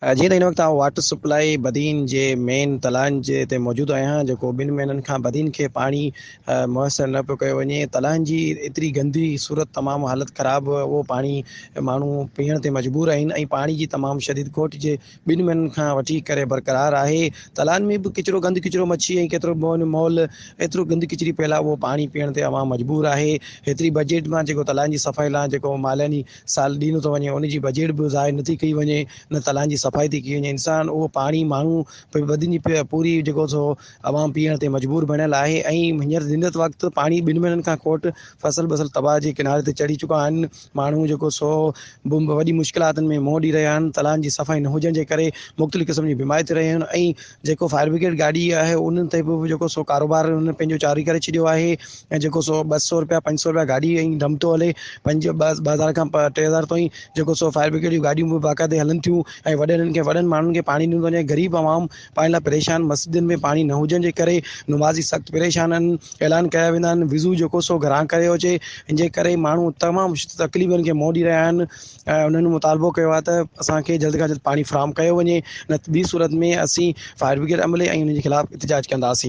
जी त हिन वक़्तु वाटर सप्लाई बदीन जे मेन तलाउनि जे हिते मौजूदु आहियां, जेको 2 महीननि खां बदीन खे पाणी मुयसरु न पियो कयो वञे। तलाउनि जी एतिरी गंदी सूरत, तमामु हालत ख़राबु, उहो पाणी माण्हू पीअण ते मजबूर आहिनि ऐं पाणी जी तमामु शदीद घोट जे 2 महीननि खां वठी करे बरक़रार आहे। तलाउनि में बि किचिरो, गंद किचिरो मच्छी ऐं केतिरो मॉल एतिरो गंद किचिरी पियल आहे, उहो पाणी पीअण ते अवाम मजबूर आहे। हेतिरी बजट मां जेको तलाउनि जी सफ़ाई लाइ जेको मालियानी साल ॾिनो थो वञे, उन जी बजट बि ज़ाहिर नथी कई वञे, न तलाउनि जी सफ़ाई थी कई वञे। इंसान उहो पाणी माण्हू वधीक पूरी जेको सो अवाम पीअण ते मजबूर बणियल आहे। ऐं हींअर ज़िंदत वक़्तु पाणी 2 महीननि खां कोट फसल बसल तबाह जे किनारे ते चढ़ी चुका आहिनि। माण्हू जेको सो वॾी मुश्किलातुनि में मुंहुं ॾेई रहिया आहिनि। तलाउनि जी सफ़ाई न हुजण जे करे मुख़्तलिफ़ क़िस्म जी बीमारी थी रहियूं आहिनि। ऐं जेको फायर ब्रिगेड गाॾी आहे, उन्हनि ते बि जेको सो कारोबार उन्हनि पंहिंजो जारी करे छॾियो आहे। ऐं जेको सो 200 रुपया 500 रुपया गाॾी ऐं डम थो हले, 2,000 खां 3,000 ताईं जेको सो फायर ब्रिगेड जूं गाॾियूं बि बाक़ाइदे हलनि थियूं। ऐं वॾनि माण्हुनि खे पाणी ॾिनो थो वञे। ग़रीब आवाम पाणी लाइ परेशान, मस्जिदुनि में पाणी न हुजण जे करे नमाज़ी सख़्तु परेशान आहिनि। ऐलान कया वेंदा आहिनि विज़ू जेको सो घरां कयो अचे, इन जे करे माण्हू तमामु तकलीफ़ुनि खे मुंहुं ॾेई रहिया आहिनि। ऐं उन्हनि मुतालबो कयो आहे त असांखे जल्द खां जल्द पाणी फ़राहम कयो वञे, न ॿी सूरत में असीं फायर ब्रिगेड अमले ऐं उन जे ख़िलाफ़ु एहतिजाज कंदासीं।